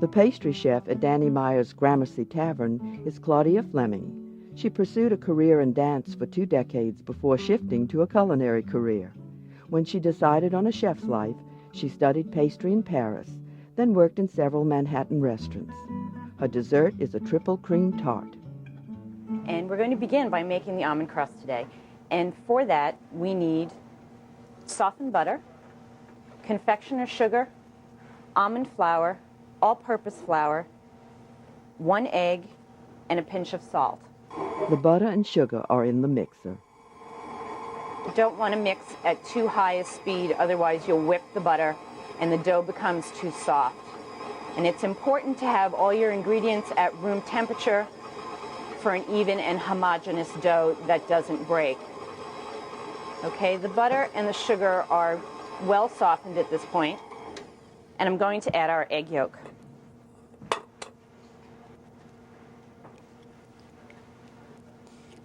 The pastry chef at Danny Meyer's Gramercy Tavern is Claudia Fleming. She pursued a career in dance for 2 decades before shifting to a culinary career. When she decided on a chef's life, she studied pastry in Paris, then worked in several Manhattan restaurants. Her dessert is a triple cream tart. And we're going to begin by making the almond crust today. And for that, we need softened butter, confectioner's sugar, almond flour, all-purpose flour, 1 egg, and a pinch of salt. The butter and sugar are in the mixer. You don't want to mix at too high a speed, otherwise you'll whip the butter and the dough becomes too soft. And it's important to have all your ingredients at room temperature for an even and homogeneous dough that doesn't break. Okay, the butter and the sugar are well softened at this point, and I'm going to add our egg yolk.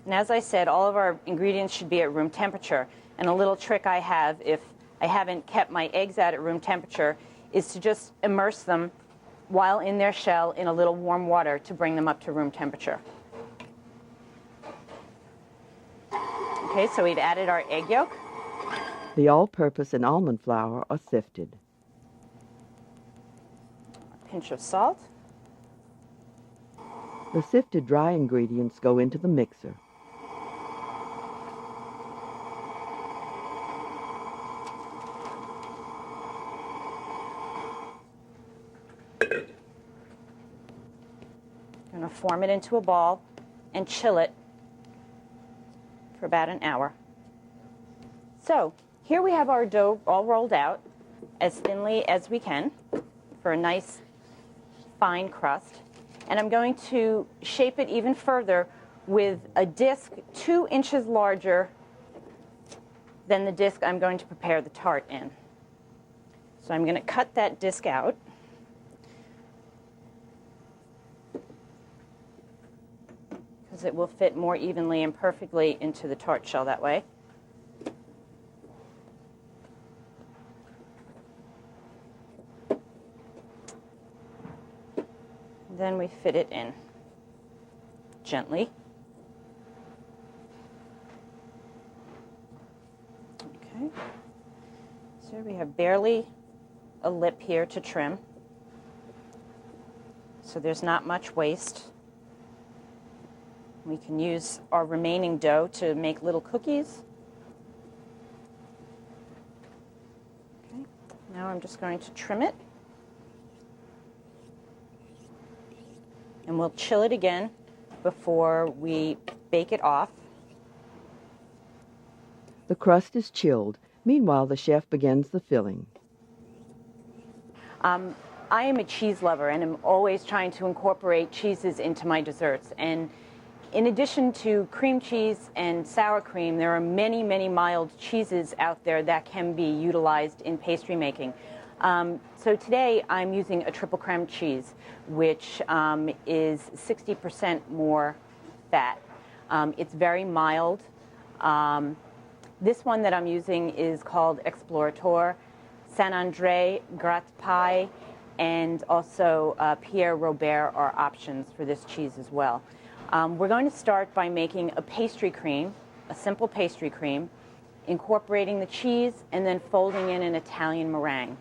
And as I said, all of our ingredients should be at room temperature. And a little trick I have, if I haven't kept my eggs out at room temperature, is to just immerse them while in their shell in a little warm water to bring them up to room temperature. Okay, so we've added our egg yolk. The all-purpose and almond flour are sifted. A pinch of salt. The sifted dry ingredients go into the mixer. I'm going to form it into a ball and chill it for about an hour. So here we have our dough all rolled out as thinly as we can for a nice fine crust. And I'm going to shape it even further with a disc 2 inches larger than the disc I'm going to prepare the tart in. So I'm going to cut that disc out. Because it will fit more evenly and perfectly into the tart shell that way. Then we fit it in gently. Okay. So we have barely a lip here to trim. So there's not much waste. We can use our remaining dough to make little cookies. Okay. Now I'm just going to trim it. And we'll chill it again before we bake it off. The crust is chilled. Meanwhile, the chef begins the filling. I am a cheese lover and am always trying to incorporate cheeses into my desserts. And in addition to cream cheese and sour cream, there are many, many mild cheeses out there that can be utilized in pastry making. So today I'm using a triple creme cheese, which is 60% more fat. It's very mild. This one that I'm using is called Explorateur. Saint Andre, Gratte Pie, and also Pierre Robert are options for this cheese as well. We're going to start by making a pastry cream, a simple pastry cream, incorporating the cheese and then folding in an Italian meringue.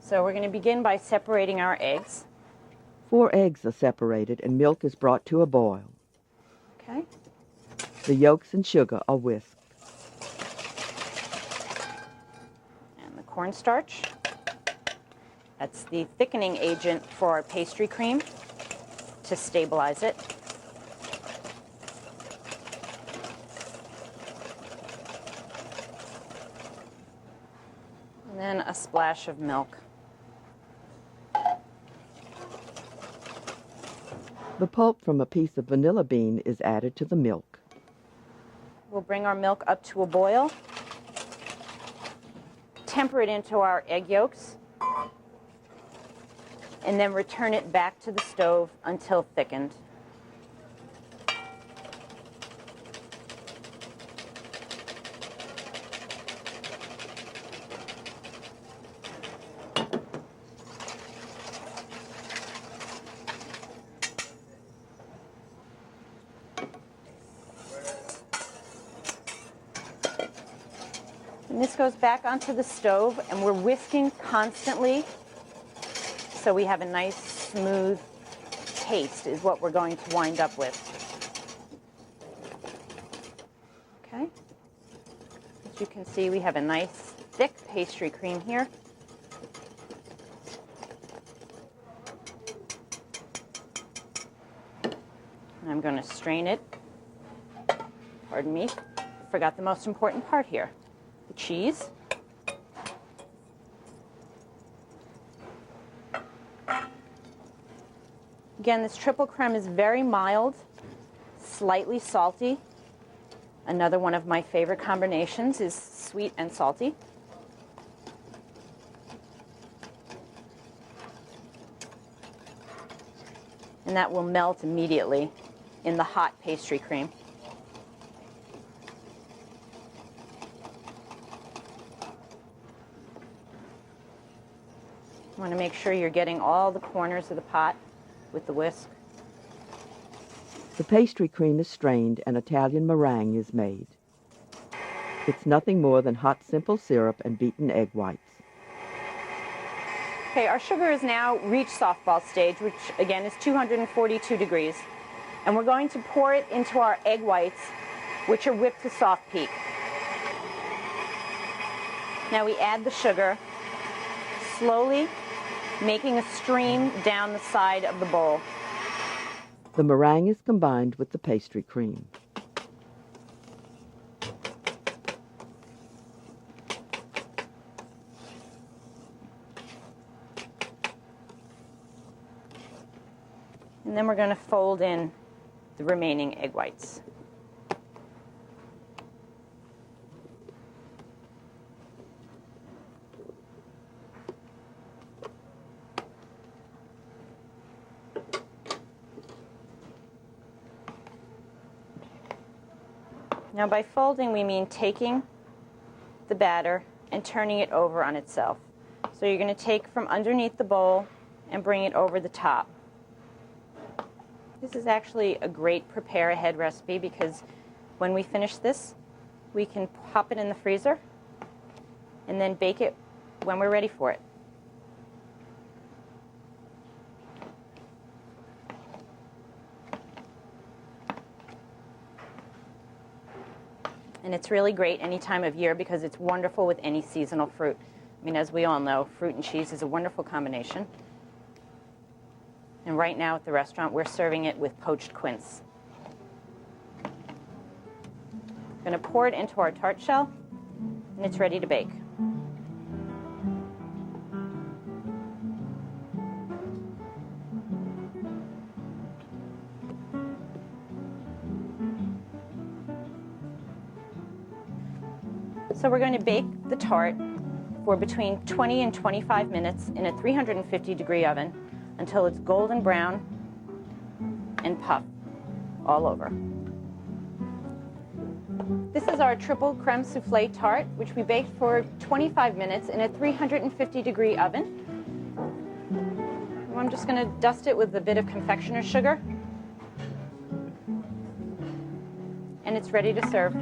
So we're going to begin by separating our eggs. 4 eggs are separated and milk is brought to a boil. Okay. The yolks and sugar are whisked. And the cornstarch. That's the thickening agent for our pastry cream to stabilize it. And then a splash of milk. The pulp from a piece of vanilla bean is added to the milk. We'll bring our milk up to a boil, temper it into our egg yolks, and then return it back to the stove until thickened. And this goes back onto the stove, and we're whisking constantly so we have a nice smooth paste is what we're going to wind up with. Okay. As you can see, we have a nice thick pastry cream here. And I'm going to strain it. Pardon me, forgot the most important part here, the cheese. Again, this triple creme is very mild, slightly salty. Another one of my favorite combinations is sweet and salty. And that will melt immediately in the hot pastry cream. You want to make sure you're getting all the corners of the pot with the whisk. The pastry cream is strained and Italian meringue is made. It's nothing more than hot simple syrup and beaten egg whites. Okay, our sugar has now reached softball stage, which again is 242 degrees. And we're going to pour it into our egg whites, which are whipped to soft peak. Now we add the sugar, slowly making a stream down the side of the bowl. The meringue is combined with the pastry cream. And then we're going to fold in the remaining egg whites. Now by folding, we mean taking the batter and turning it over on itself. So you're going to take from underneath the bowl and bring it over the top. This is actually a great prepare ahead recipe because when we finish this, we can pop it in the freezer and then bake it when we're ready for it. And it's really great any time of year because it's wonderful with any seasonal fruit. I mean, as we all know, fruit and cheese is a wonderful combination. And right now at the restaurant, we're serving it with poached quince. I'm going to pour it into our tart shell, and it's ready to bake. So we're going to bake the tart for between 20 and 25 minutes in a 350-degree oven until it's golden brown and puff all over. This is our triple creme souffle tart, which we baked for 25 minutes in a 350-degree oven. I'm just going to dust it with a bit of confectioner's sugar, and it's ready to serve.